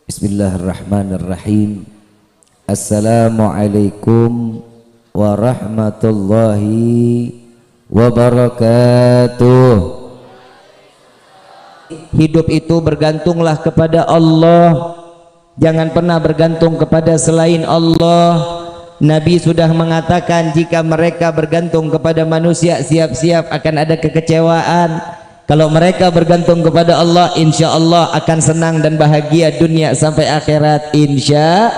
Bismillahirrahmanirrahim. Assalamualaikum warahmatullahi wabarakatuh. Hidup itu bergantunglah kepada Allah, jangan pernah bergantung kepada selain Allah. Nabi sudah mengatakan jika mereka bergantung kepada manusia, siap-siap akan ada kekecewaan. Kalau mereka bergantung kepada Allah, insya Allah akan senang dan bahagia dunia sampai akhirat, insya.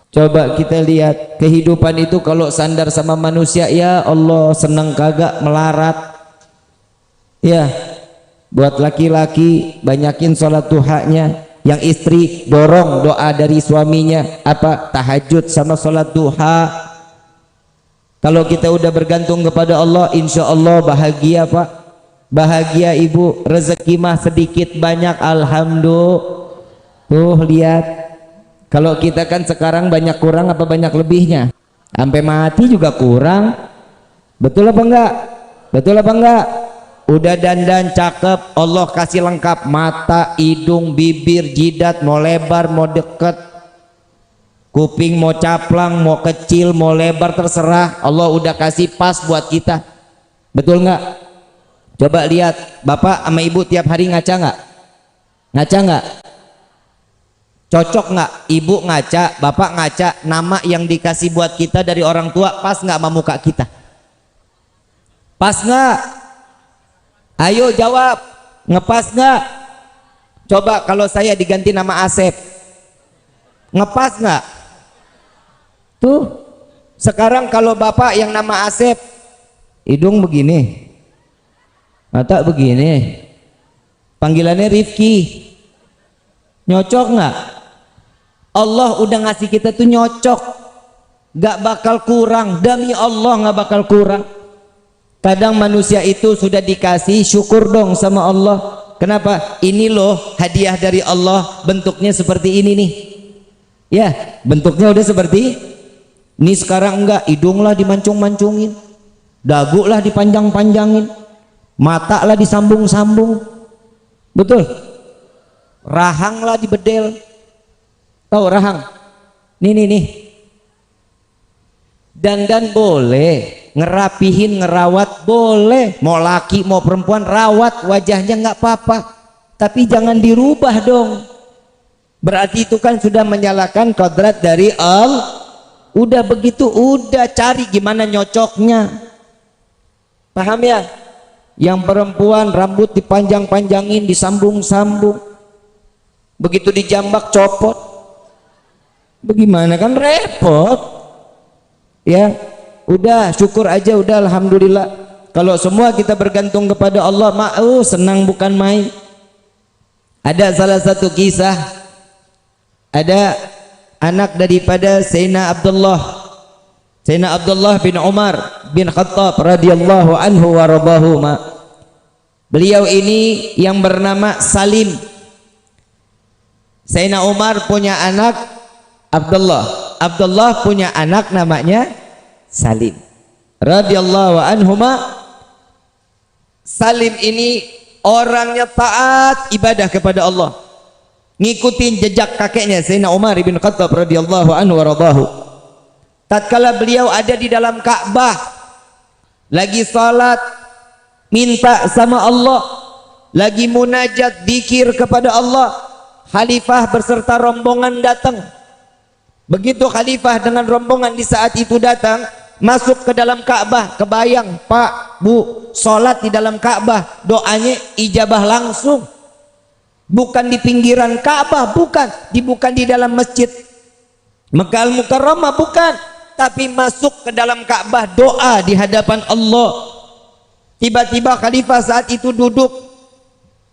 Coba kita lihat kehidupan itu kalau sandar sama manusia, ya Allah senang kagak melarat. Ya, buat laki-laki banyakin sholat duhanya, yang istri dorong doa dari suaminya, apa, tahajud sama sholat duha. Kalau kita udah bergantung kepada Allah, insya Allah bahagia Pak, bahagia ibu. Rezeki mah sedikit banyak alhamdulillah. Tuh lihat, kalau kita kan sekarang banyak kurang apa banyak lebihnya, sampai mati juga kurang. Betul apa enggak? Betul apa enggak? Udah dandan cakep, Allah kasih lengkap, mata, hidung, bibir, jidat, mau lebar mau deket, kuping mau caplang mau kecil mau lebar terserah, Allah udah kasih pas buat kita. Betul nggak? Coba lihat, bapak sama ibu tiap hari ngaca nggak? Ngaca nggak? Cocok nggak? Ibu ngaca, bapak ngaca, nama yang dikasih buat kita dari orang tua pas nggak sama muka kita? Pas nggak? Ayo jawab, ngepas nggak? Coba kalau saya diganti nama Asep, ngepas nggak? Tuh, sekarang kalau bapak yang nama Asep, hidung begini, mata begini, panggilannya Rifki, nyocok nggak? Allah udah ngasih kita tuh nyocok, gak bakal kurang, demi Allah gak bakal kurang. Kadang manusia itu sudah dikasih, syukur dong sama Allah. Kenapa? Ini loh hadiah dari Allah, bentuknya seperti ini nih. Ya, bentuknya udah seperti ini. Sekarang enggak, hidung lah dimancung-mancungin, dagu lah dipanjang-panjangin, mata lah disambung-sambung. Betul? Rahang lah dibedel. Tahu rahang? Nih. Dandan boleh, ngerapihin, ngerawat boleh, mau laki mau perempuan rawat wajahnya nggak apa-apa, tapi jangan dirubah dong. Berarti itu kan sudah menyalakan kodrat dari Allah. Udah begitu, udah cari gimana nyocoknya. Paham ya? Yang perempuan rambut dipanjang-panjangin, disambung-sambung, begitu dijambak copot, bagaimana, kan repot. Ya udah, syukur aja, udah alhamdulillah. Kalau semua kita bergantung kepada Allah, senang bukan main. Ada salah satu kisah, ada anak daripada Sayyidina Abdullah bin Umar bin Khattab radhiyallahu anhu wa radahuma. Beliau ini yang bernama Salim. Sayyidina Umar punya anak Abdullah punya anak namanya Salim radhiyallahu anhuma. Salim ini orangnya taat ibadah kepada Allah, ngikutin jejak kakeknya Sayyidina Umar bin Khattab radhiyallahu anhu wa radhahu. Tatkala beliau ada di dalam Ka'bah lagi salat minta sama Allah, lagi munajat dzikir kepada Allah, khalifah berserta rombongan datang. Begitu khalifah dengan rombongan di saat itu datang, masuk ke dalam Ka'bah, kebayang Pak Bu, sholat di dalam Ka'bah, doanya ijabah langsung. Bukan di pinggiran Ka'bah, bukan di dalam masjid Makkah Al-Mukarramah, bukan, tapi masuk ke dalam Ka'bah, doa di hadapan Allah. Tiba-tiba khalifah saat itu duduk,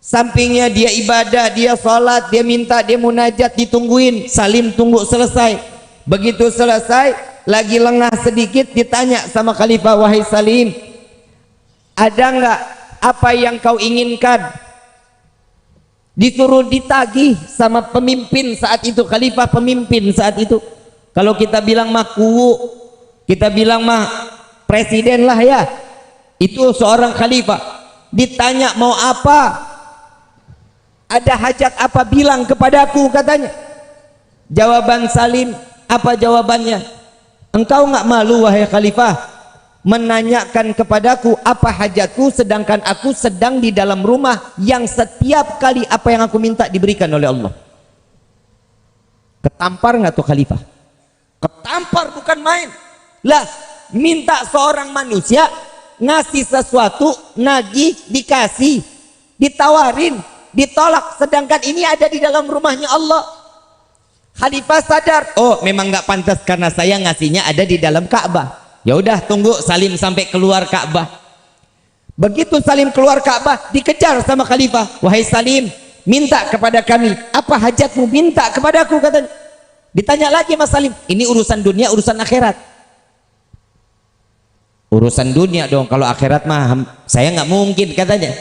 sampingnya dia ibadah, dia sholat, dia minta, dia munajat, ditungguin. Salim tunggu selesai. Begitu selesai, lagi lengah sedikit, ditanya sama khalifah, wahai Salim, ada nggak apa yang kau inginkan? Disuruh ditagih sama pemimpin saat itu, khalifah pemimpin saat itu. Kalau kita bilang mah kuwu, kita bilang mah presiden lah ya. Itu seorang khalifah, ditanya mau apa, Ada hajat apa bilang kepadaku, katanya. Jawaban Salim, apa jawabannya? Engkau nggak malu wahai khalifah menanyakan kepadaku apa hajatku, sedangkan aku sedang di dalam rumah yang setiap kali apa yang aku minta diberikan oleh Allah. Ketampar nggak tuh khalifah? Ketampar, bukan main. Lah, minta seorang manusia ngasih sesuatu, nagih, dikasih, ditawarin, ditolak, sedangkan ini ada di dalam rumahnya Allah. Khalifah sadar, oh memang nggak pantas karena saya ngasihnya ada di dalam Ka'bah. Ya udah, tunggu Salim sampai keluar Ka'bah. Begitu Salim keluar Ka'bah, dikejar sama khalifah. Wahai Salim, minta kepada kami, apa hajatmu? Minta kepadaku, katanya. Ditanya lagi Mas Salim, ini urusan dunia, urusan akhirat. Urusan dunia dong, kalau akhirat mah saya nggak mungkin, katanya.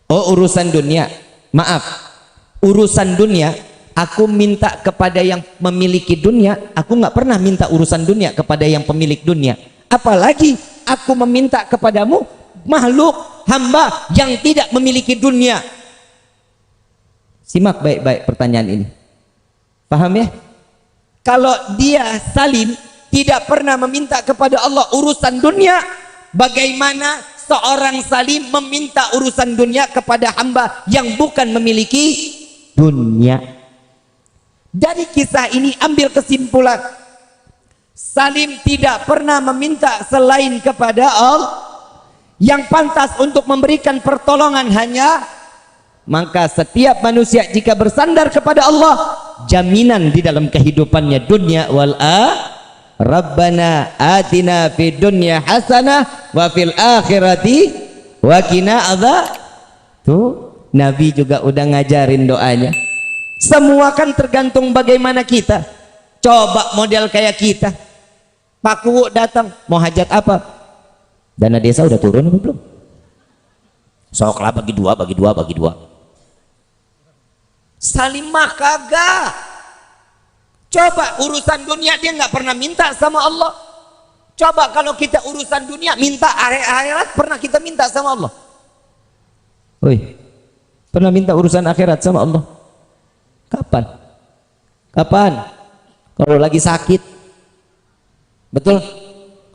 Oh urusan dunia, maaf, urusan dunia aku minta kepada yang memiliki dunia, aku nggak pernah minta urusan dunia kepada yang pemilik dunia. Apalagi aku meminta kepadamu, makhluk hamba yang tidak memiliki dunia. Simak baik-baik pertanyaan ini. Paham ya? Kalau dia Salim tidak pernah meminta kepada Allah urusan dunia, bagaimana seorang Salim meminta urusan dunia kepada hamba yang bukan memiliki dunia? Dari kisah ini ambil kesimpulan, Salim tidak pernah meminta selain kepada Allah. Yang pantas untuk memberikan pertolongan hanya, maka setiap manusia jika bersandar kepada Allah, jaminan di dalam kehidupannya dunia wal Rabbana atina fid dunya hasanah wa fil akhirati wa qina adzab. Tuh Nabi juga udah ngajarin doanya. Semua kan tergantung bagaimana kita. Coba model kayak kita, Pak Kuwu datang mau hajat apa, dana desa udah turun belum? Soklah bagi dua, bagi dua, bagi dua. Salim mah kagak. Coba urusan dunia dia nggak pernah minta sama Allah. Coba kalau kita urusan dunia minta akhirat, pernah kita minta sama Allah? Woi, pernah minta urusan akhirat sama Allah? Kapan? Kapan? Kalau lagi sakit. Betul?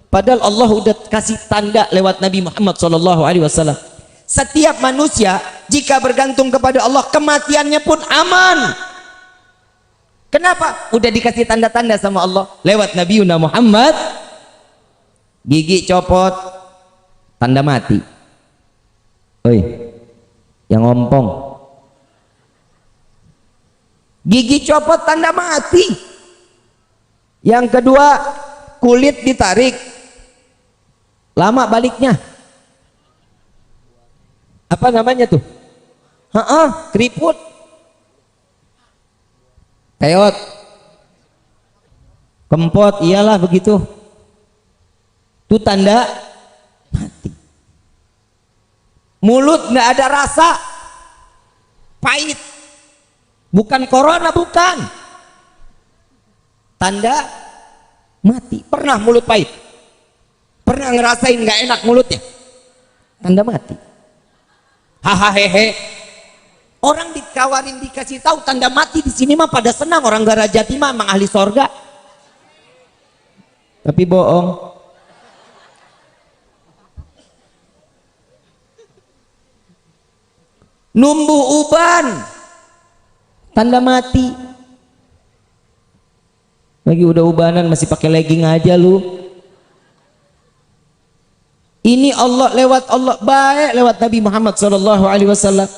Padahal Allah udah kasih tanda lewat Nabi Muhammad SAW. Setiap manusia jika bergantung kepada Allah, kematiannya pun aman. Kenapa? Udah dikasih tanda-tanda sama Allah lewat Nabi Muhammad. Gigi copot, tanda mati. Oi, yang ngompong. Gigi copot, tanda mati. Yang kedua, kulit ditarik, lama baliknya. Apa namanya tuh? Keriput. Peot. Kempot, iyalah begitu. Itu tanda mati. Mulut nggak ada rasa, pahit. Bukan corona, bukan. Tanda mati. Pernah mulut pahit? Pernah ngerasain nggak enak mulutnya? Tanda mati. Hahaha hehe. Orang dikawarin dikasih tahu tanda mati di sini mah pada senang, orang Garajati mah emang ahli sorga. Tapi bohong. Numbu uban, tanda mati. Lagi udah ubanan masih pakai legging aja lu. Ini Allah lewat Allah baik lewat Nabi Muhammad SAW.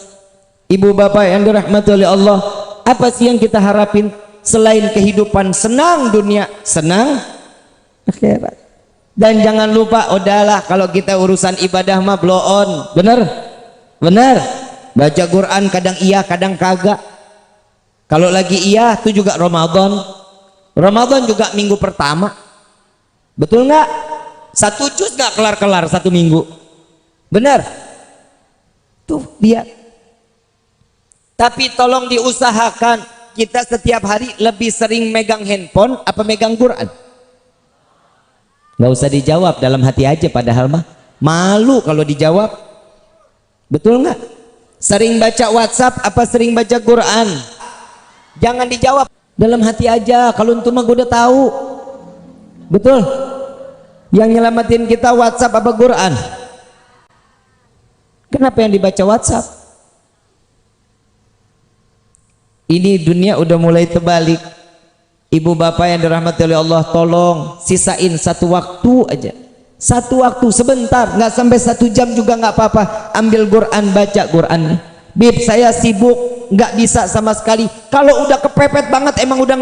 Ibu bapak yang dirahmati oleh Allah, apa sih yang kita harapin selain kehidupan senang dunia, senang akhirat? Dan jangan lupa, udahlah kalau kita urusan ibadah mah blow on, bener? Bener. Baca Quran kadang iya, kadang kagak. Kalau lagi iya, itu juga Ramadan. Ramadan juga minggu pertama, betul nggak? Satu juz nggak kelar-kelar satu minggu, bener? Tuh lihat. Tapi tolong diusahakan kita setiap hari lebih sering megang handphone apa megang Quran. Nggak usah dijawab, dalam hati aja, padahal mah malu kalau dijawab, betul nggak? Sering baca WhatsApp apa sering baca Quran? Jangan dijawab dalam hati aja, kalau itu mah gue udah tahu. Betul? Yang nyelamatin kita WhatsApp apa Quran? Kenapa yang dibaca WhatsApp? Ini dunia udah mulai terbalik. Ibu bapak yang dirahmati oleh Allah, tolong sisain satu waktu aja, satu waktu sebentar, nggak sampai 1 jam juga nggak apa-apa. Ambil Quran, baca Quran. Bib, saya sibuk, nggak bisa sama sekali. Kalau udah kepepet banget, emang udah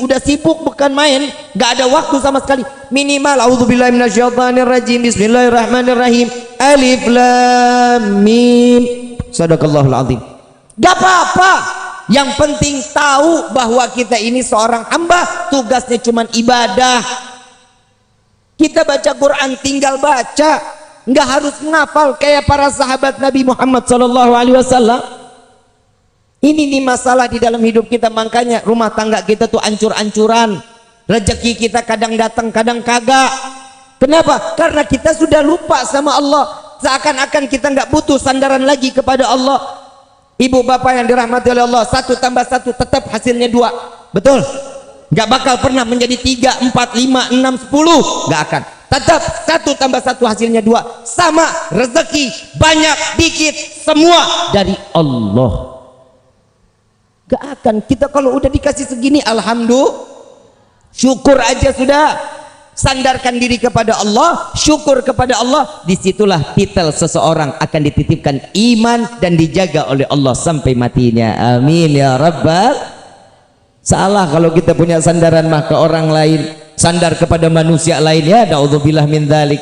udah sibuk bukan main, nggak ada waktu sama sekali. Minimal auzubillahi minasyaitonirrajim, bismillahirrahmanirrahim, alif lam mim, sadaqallahul azim. Gak apa-apa, yang penting tahu bahwa kita ini seorang hamba, tugasnya cuma ibadah. Kita baca Quran tinggal baca, nggak harus ngafal kayak para sahabat Nabi Muhammad SAW. Ini nih masalah di dalam hidup kita, makanya rumah tangga kita tuh ancur-ancuran, rezeki kita kadang datang kadang kagak. Kenapa? Karena kita sudah lupa sama Allah, seakan-akan kita nggak butuh sandaran lagi kepada Allah. Ibu bapak yang dirahmati oleh Allah, 1 tambah 1 tetap hasilnya 2. Betul? Gak bakal pernah menjadi 3, 4, 5, 6, 10. Gak akan. Tetap 1 tambah 1 hasilnya 2. Sama, rezeki banyak dikit semua dari Allah. Gak akan. Kita kalau udah dikasih segini, alhamdulillah, syukur aja sudah. Sandarkan diri kepada Allah, syukur kepada Allah. Disitulah titel seseorang akan dititipkan iman dan dijaga oleh Allah sampai matinya. Amin ya rabbal. Salah kalau kita punya sandaran mah ke orang lain, sandar kepada manusia lain, ya naudzubillah min dzalik.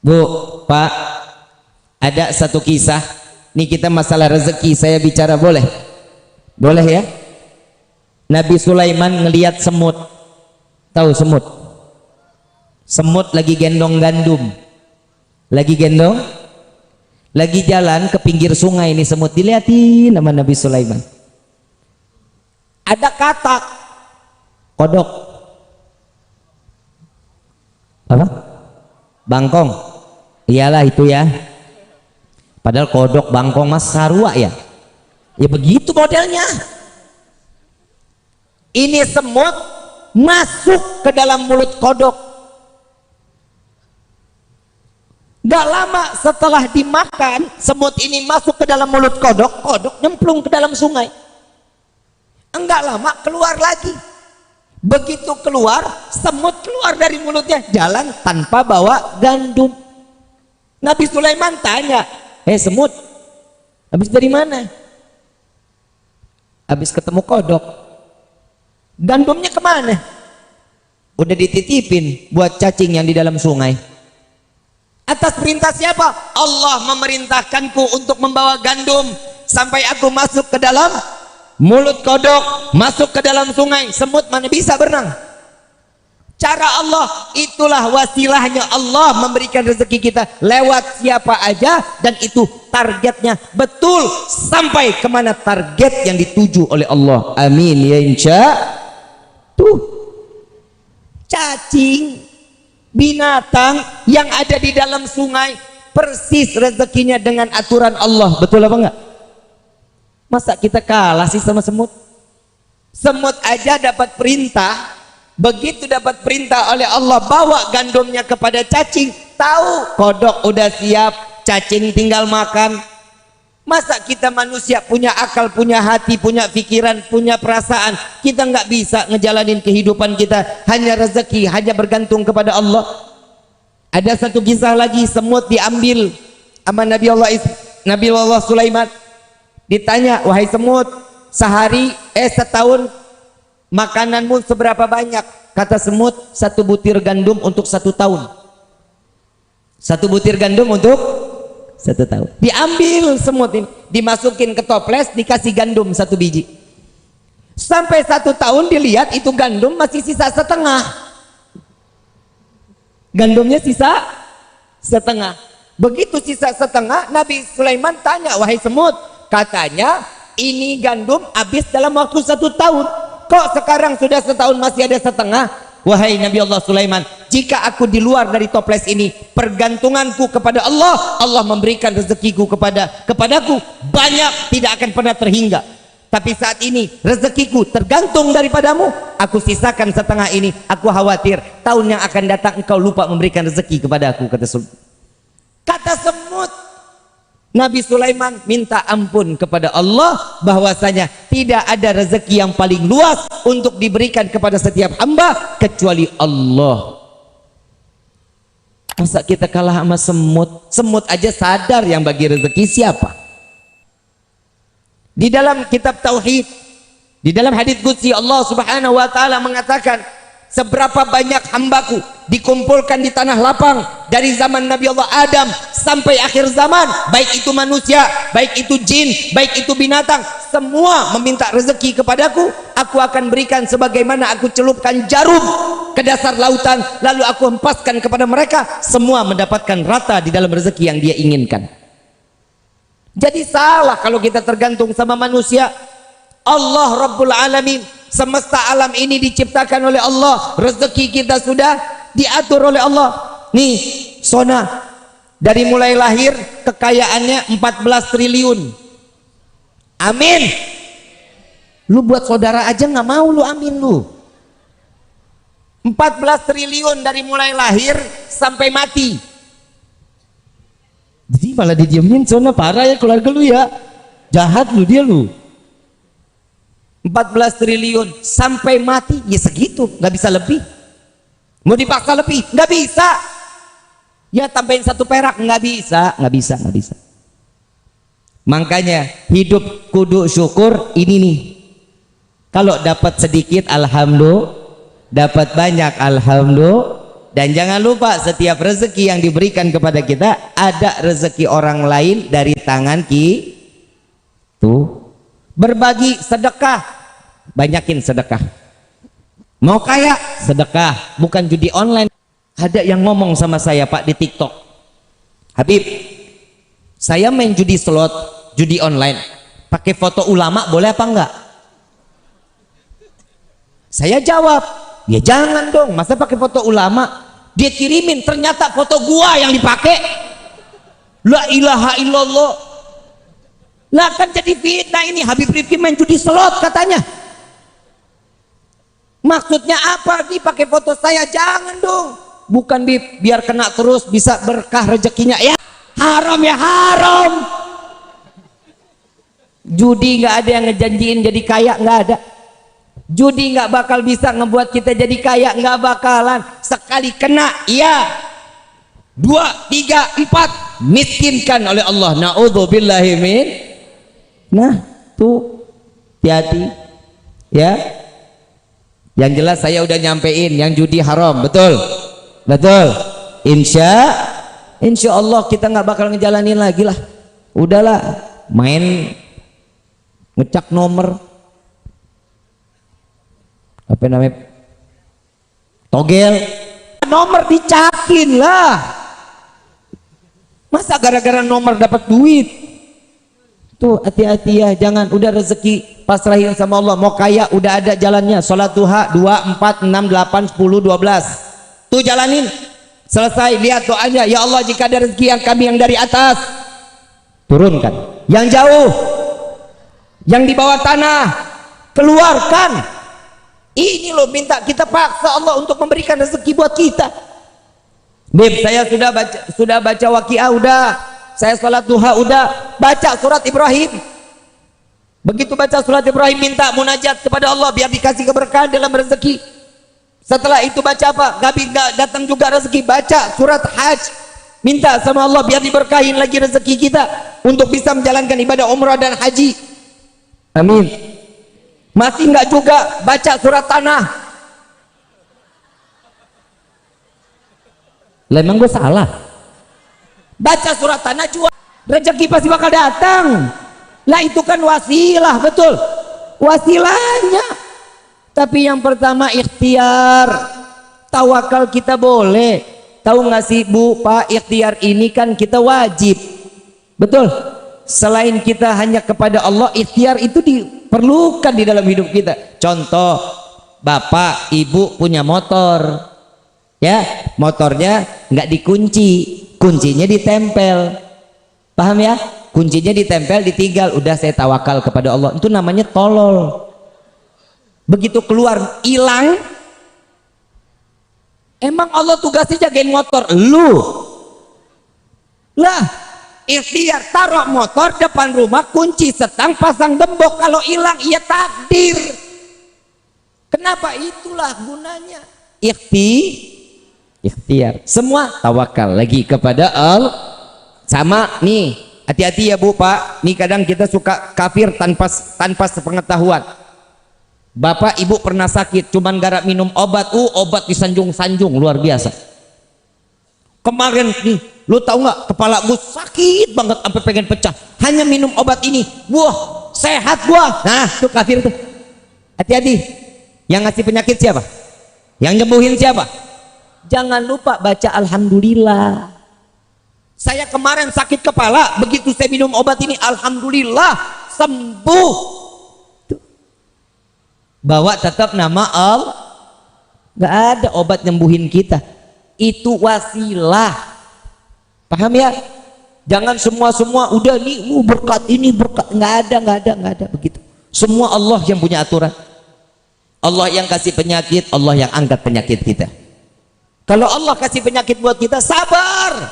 Bu, Pak, ada satu kisah. Nih kita masalah rezeki saya bicara, boleh? Boleh ya? Nabi Sulaiman ngelihat semut. Tahu semut? Semut lagi gendong gandum, lagi jalan ke pinggir sungai. Ini semut dilihatin sama Nabi Sulaiman. Ada katak, kodok, apa? Bangkong. Iyalah itu ya. Padahal kodok, bangkong mas sarua ya. Ya begitu modelnya. Ini semut masuk ke dalam mulut kodok. Gak lama setelah dimakan, semut ini masuk ke dalam mulut kodok, kodok nyemplung ke dalam sungai. Enggak lama keluar lagi. Begitu keluar, semut keluar dari mulutnya, jalan tanpa bawa gandum. Nabi Sulaiman tanya, semut, habis dari mana? Habis ketemu kodok. Gandumnya kemana? Udah dititipin buat cacing yang di dalam sungai. Atas perintah siapa? Allah memerintahkanku untuk membawa gandum sampai aku masuk ke dalam mulut kodok, masuk ke dalam sungai. Semut mana bisa berenang? Cara Allah, itulah wasilahnya Allah memberikan rezeki kita lewat siapa aja, dan itu targetnya betul sampai kemana target yang dituju oleh Allah. Amin ya insya. Tuh cacing, binatang yang ada di dalam sungai persis rezekinya dengan aturan Allah. Betul apa enggak? Masa kita kalah sih sama semut? Semut aja dapat perintah, begitu dapat perintah oleh Allah bawa gandumnya kepada cacing, tahu kodok udah siap, cacing tinggal makan. Masa kita manusia punya akal, punya hati, punya pikiran, punya perasaan, kita nggak bisa ngejalanin kehidupan kita hanya rezeki, hanya bergantung kepada Allah. Ada satu kisah lagi, semut diambil sama Nabi Allah Sulaiman. Ditanya, wahai semut, setahun makananmu seberapa banyak? Kata semut, 1 butir gandum untuk 1 tahun. 1 butir gandum untuk 1 tahun. Diambil semut ini, dimasukin ke toples, dikasih gandum 1 biji. Sampai 1 tahun dilihat itu gandum masih sisa setengah. Gandumnya sisa setengah. Begitu sisa setengah, Nabi Sulaiman tanya, wahai semut, katanya ini gandum habis dalam waktu 1 tahun. Kok sekarang sudah setahun masih ada setengah? Wahai Nabi Allah Sulaiman, jika aku di luar dari toples ini, pergantunganku kepada Allah, Allah memberikan rezekiku kepadaku banyak, tidak akan pernah terhingga. Tapi saat ini rezekiku tergantung daripadamu, aku sisakan setengah ini. Aku khawatir tahun yang akan datang engkau lupa memberikan rezeki kepadaku. Kata semut. Nabi Sulaiman minta ampun kepada Allah bahwasanya tidak ada rezeki yang paling luas untuk diberikan kepada setiap hamba kecuali Allah. Masa kita kalah sama semut? Semut aja sadar yang bagi rezeki siapa. Di dalam kitab Tauhid, di dalam hadits qudsi, Allah Subhanahu wa taala mengatakan, seberapa banyak hambaku dikumpulkan di tanah lapang dari zaman Nabi Allah Adam sampai akhir zaman, baik itu manusia, baik itu jin, baik itu binatang, semua meminta rezeki kepadaku, aku akan berikan sebagaimana aku celupkan jarum ke dasar lautan, lalu aku hempaskan kepada mereka, semua mendapatkan rata di dalam rezeki yang dia inginkan. Jadi salah kalau kita tergantung sama manusia. Allah Rabbul Alamin, semesta alam ini diciptakan oleh Allah, rezeki kita sudah diatur oleh Allah. Nih Sona, dari mulai lahir kekayaannya 14 triliun. Amin. Lu buat saudara aja nggak mau lu amin lu. 14 triliun dari mulai lahir sampai mati. Jadi malah didiemin. Sona, parah ya keluarga lu ya, jahat lu dia lu. 14 triliun sampai mati, ya segitu, nggak bisa lebih. Mau dipaksa lebih, nggak bisa. Ya tambahin 1 perak, nggak bisa. Makanya hidup kudu syukur ini nih. Kalau dapat sedikit alhamdulillah, dapat banyak alhamdulillah. Dan jangan lupa setiap rezeki yang diberikan kepada kita, ada rezeki orang lain dari tangan tuh. Berbagi sedekah, banyakin sedekah. Mau kaya, sedekah, bukan judi online. Ada yang ngomong sama saya, Pak, di TikTok, Habib, saya main judi slot, judi online, pakai foto ulama boleh apa enggak? Saya jawab, ya jangan dong, masa pakai foto ulama? Dia kirimin, ternyata foto gua yang dipakai. La ilaha illallah. Lah kan jadi fitnah ini. Habib Rifki main judi slot katanya. Maksudnya apa nih pakai foto saya? Jangan dong. Bukan Bib, biar kena terus bisa berkah rezekinya. Ya haram, ya haram. Judi nggak ada yang ngejanjiin jadi kaya, nggak ada. Judi nggak bakal bisa ngebuat kita jadi kaya, nggak bakalan. Sekali kena, iya. 2, 3, 4 miskinkan oleh Allah. Na'udzubillahi min. Nah tuh hati-hati ya. Yang jelas saya udah nyampein yang judi haram, betul insya Allah kita nggak bakal ngejalanin lagi lah. Udahlah, main ngecak nomor apa namanya, togel nomor, dicakin lah. Masa gara-gara nomor dapat duit? Tuh hati-hati ya, jangan. Udah rezeki pasrahin sama Allah. Mau kaya udah ada jalannya. Sholat duha 2, 4, 6, 8, 10, 12 tuh jalanin. Selesai, lihat doanya, ya Allah jika ada rezeki yang kami yang dari atas turunkan, yang jauh, yang di bawah tanah keluarkan. Ini loh minta, kita paksa Allah untuk memberikan rezeki buat kita. Bib, saya sudah baca Waqiah, udah. Saya sholat duha, udah. Baca surat Ibrahim. Begitu baca surat Ibrahim, minta munajat kepada Allah biar dikasih keberkahan dalam rezeki. Setelah itu baca apa? Gak datang juga rezeki. Baca surat Hajj, minta sama Allah biar diberkahin lagi rezeki kita untuk bisa menjalankan ibadah umrah dan haji. Amin. Masih enggak juga, baca surat Tanah. Lah emang gue salah? Baca surat Tanah juga, rezeki pasti bakal datang. Lah itu kan wasilah, betul, wasilahnya. Tapi yang pertama ikhtiar. Tawakal kita boleh. Tahu nggak sih Bu, Pak, ikhtiar ini kan kita wajib, betul. Selain kita hanya kepada Allah, ikhtiar itu diperlukan di dalam hidup kita. Contoh, bapak ibu punya motor, Ya, motornya nggak dikunci, kuncinya ditempel. Paham ya? Kuncinya ditempel, ditinggal. Udah saya tawakal kepada Allah. Itu namanya tolol. Begitu keluar hilang. Emang Allah tugasnya jagain motor lu? Lah, ikhtiar taruh motor depan rumah, kunci setang, pasang gembok. Kalau hilang ya takdir. Kenapa? Itulah gunanya ikhtiar. Semua tawakal lagi kepada Allah. Sama nih, hati-hati ya Bu Pak, nih kadang kita suka kafir tanpa sepengetahuan. Bapak Ibu pernah sakit, cuman gara minum obat, obat disanjung-sanjung luar biasa. Kemarin nih, lu tahu nggak, kepala gue sakit banget sampai pengen pecah, hanya minum obat ini, wah sehat gua. Nah itu kafir tuh. Hati-hati. Yang ngasih penyakit siapa? Yang nyembuhin siapa? Jangan lupa baca alhamdulillah. Saya kemarin sakit kepala, begitu saya minum obat ini, alhamdulillah sembuh. Bawa tetap nama Allah. Gak ada obat nyembuhin kita, itu wasilah. Paham ya? Jangan semua udah nih berkat ini berkat, nggak ada begitu. Semua Allah yang punya aturan. Allah yang kasih penyakit, Allah yang angkat penyakit kita. Kalau Allah kasih penyakit buat kita, sabar.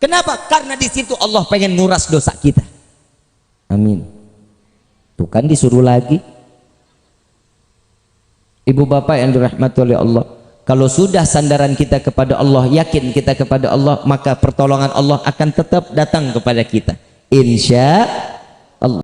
Kenapa? Karena di situ Allah pengen nguras dosa kita. Amin. Tuh kan disuruh lagi. Ibu bapak yang dirahmati oleh Allah, kalau sudah sandaran kita kepada Allah, yakin kita kepada Allah, maka pertolongan Allah akan tetap datang kepada kita, insya Allah.